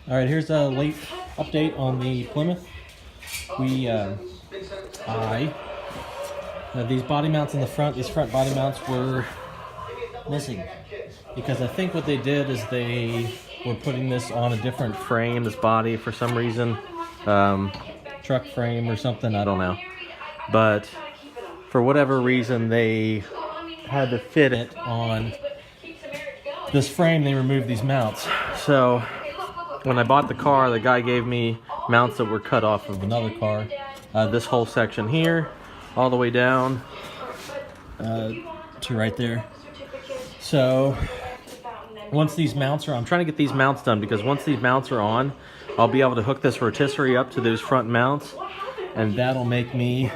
All right, here's a late update on the Plymouth. These body mounts in the front, these front body mounts were missing because I think what they did is they were putting this on a different frame, this body for some reason, truck frame or something, I don't know. But for whatever reason, they had to fit it on this frame. They removed these mounts. So when I bought the car, the guy gave me mounts that were cut off of another car. This whole section here, all the way down to right there. So once these mounts are on, I'm trying to get these mounts done because once these mounts are on, I'll be able to hook this rotisserie up to those front mounts, and that'll make me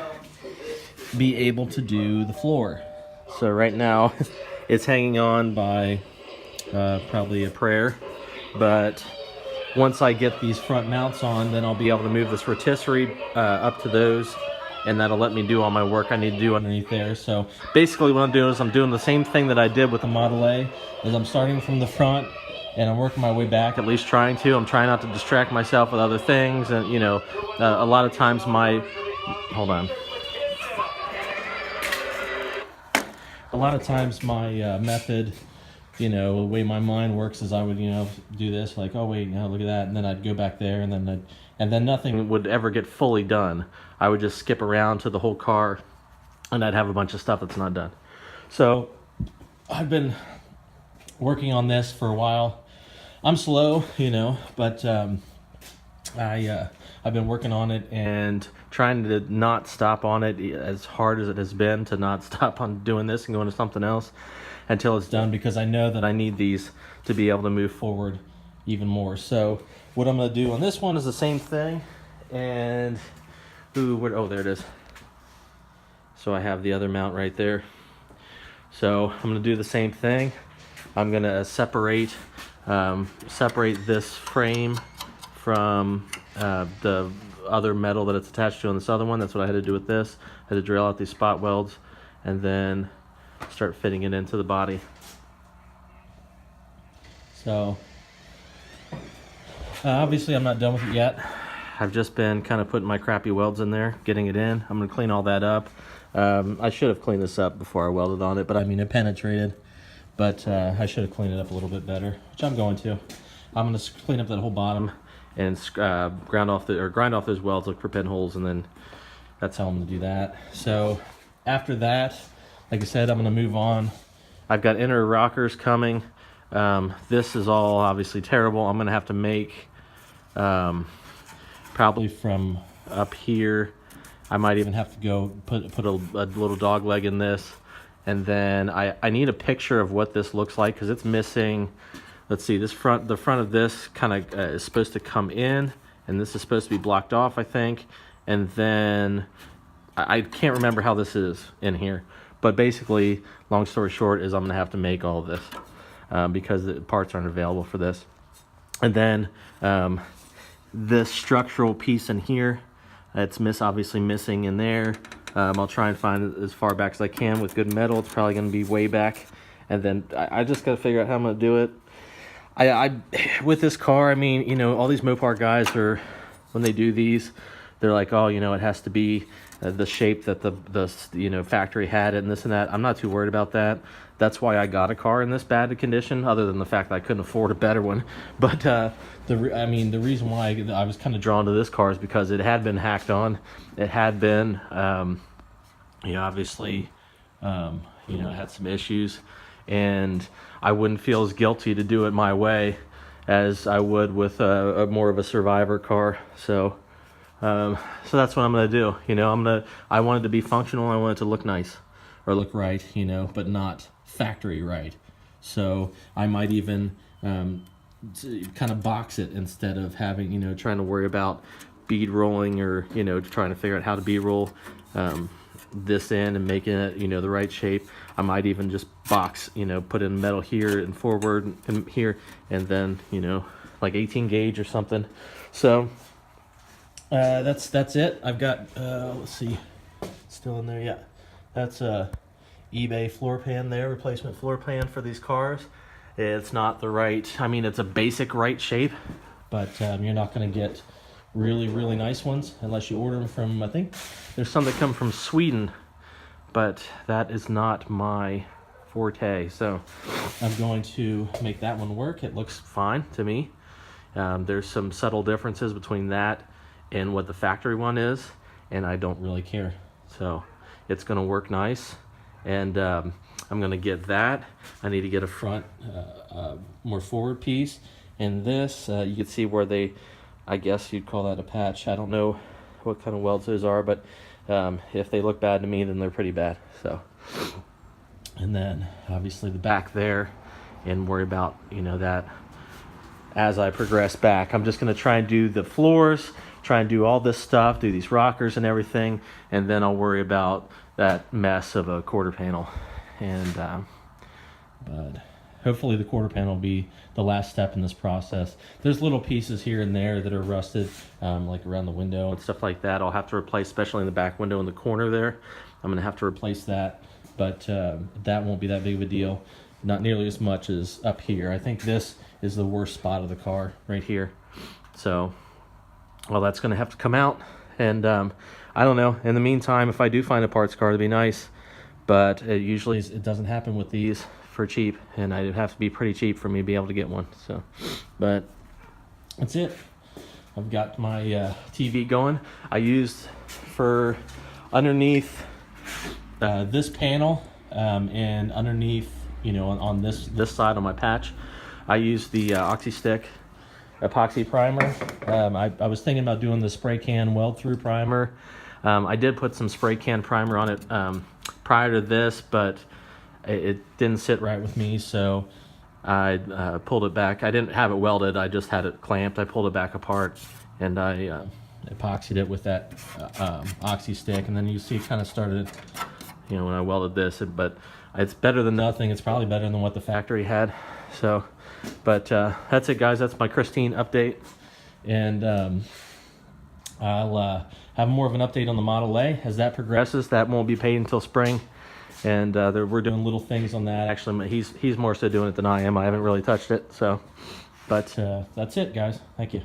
be able to do the floor. So right now it's hanging on by probably a prayer, but once I get these front mounts on, then I'll be able to move this rotisserie up to those, and that'll let me do all my work I need to do underneath there. So basically what I'm doing is I'm doing the same thing that I did with the Model A, is I'm starting from the front and I'm working my way back, at least trying to. I'm trying not to distract myself with other things, and you know, a lot of times hold on. A lot of times my method, you know, the way my mind works is I would, you know, do this, like, oh wait, now look at that, and then I'd go back there, and then nothing would ever get fully done. I would just skip around to the whole car, and I'd have a bunch of stuff that's not done. So I've been working on this for a while. I'm slow, you know, but I've been working on it and trying to not stop on it as hard as it has been to not stop on doing this and going to something else until it's done, because I know that I need these to be able to move forward even more. So what I'm going to do on this one is the same thing, and oh, there it is. So I have the other mount right there. So I'm going to do the same thing. I'm going to separate this frame from the other metal that it's attached to on this other one. That's what I had to do with this. I had to drill out these spot welds and then start fitting it into the body. So obviously I'm not done with it yet. I've just been kind of putting my crappy welds in there, getting it in. I'm going to clean all that up. I should have cleaned this up before I welded on it, but I mean, it penetrated. But I should have cleaned it up a little bit better, which I'm going to. I'm going to clean up that whole bottom and grind off those welds, look for pinholes, and then that's how I'm going to do that. So after that, like I said, I'm going to move on. I've got inner rockers coming. This is all obviously terrible. I'm going to have to make probably from up here. I might even have to go put a little dog leg in this. And then I need a picture of what this looks like, because it's missing. Let's see, the front of this kind of is supposed to come in, and this is supposed to be blocked off, I think. And then I can't remember how this is in here, but basically, long story short, is I'm gonna have to make all of this because the parts aren't available for this. And then this structural piece in here, it's obviously missing in there. I'll try and find it as far back as I can with good metal. It's probably going to be way back. And then I just got to figure out how I'm going to do it. With this car, I mean, you know, all these Mopar guys when they do these, they're like, oh, you know, it has to be the shape that the you know, factory had it and this and that. I'm not too worried about that. That's why I got a car in this bad condition, other than the fact that I couldn't afford a better one. But the reason why I was kind of drawn to this car is because it had been hacked on. It had been, you know, obviously, you know, it had some issues, and I wouldn't feel as guilty to do it my way as I would with a more of a survivor car. So that's what I'm gonna do. You know, I want it to be functional. I want it to look nice or look right, you know, but not factory right. So I might even kind of box it instead of having, you know, trying to worry about bead rolling, or, you know, trying to figure out how to bead roll this in and making it, you know, the right shape. I might even just box, you know, put in metal here and forward and here, and then, you know, like 18 gauge or something. So that's it. I've got let's see, still in there. Yeah, that's a eBay floor pan there, replacement floor pan for these cars. It's not the right, I mean, it's a basic right shape, but you're not going to get really nice ones unless you order them from, I think there's some that come from Sweden, but that is not my forte. So I'm going to make that one work. It looks fine to me. There's some subtle differences between that and what the factory one is, and I don't really care. So it's going to work nice, and I'm going to get that. I need to get a front more forward piece, and this you can see where they, I guess you'd call that a patch. I don't know what kind of welds those are, but if they look bad to me, then they're pretty bad. So, and then obviously the back there, and worry about, you know, that as I progress back. I'm just going to try and do the floors, try and do all this stuff, do these rockers and everything, and then I'll worry about that mess of a quarter panel. And but hopefully the quarter panel will be the last step in this process. There's little pieces here and there that are rusted, like around the window and stuff like that. I'll have to replace, especially in the back window in the corner there. I'm going to have to replace that, but that won't be that big of a deal. Not nearly as much as up here. I think this is the worst spot of the car right here. So, well, that's going to have to come out. And I don't know. In the meantime, if I do find a parts car, it'd be nice. But it doesn't happen with these for cheap, and I'd have to be pretty cheap for me to be able to get one. So, but that's it. I've got my TV going. I used for underneath this panel and underneath, you know, on this side on my patch, I used the OxyStick epoxy primer. I was thinking about doing the spray can weld through primer. I did put some spray can primer on it prior to this, but it didn't sit right with me, so I pulled it back. I didn't have it welded, I just had it clamped. I pulled it back apart, and I epoxied it with that OxyStick, and then you see it kind of started, you know, when I welded this, but it's better than nothing. It's probably better than what the factory had. So, but that's it, guys. That's my Christine update, and I'll have more of an update on the Model A as that progresses. That won't be paid until spring, and we're doing little things on that. Actually, he's more so doing it than I am. I haven't really touched it. So, but that's it, guys. Thank you.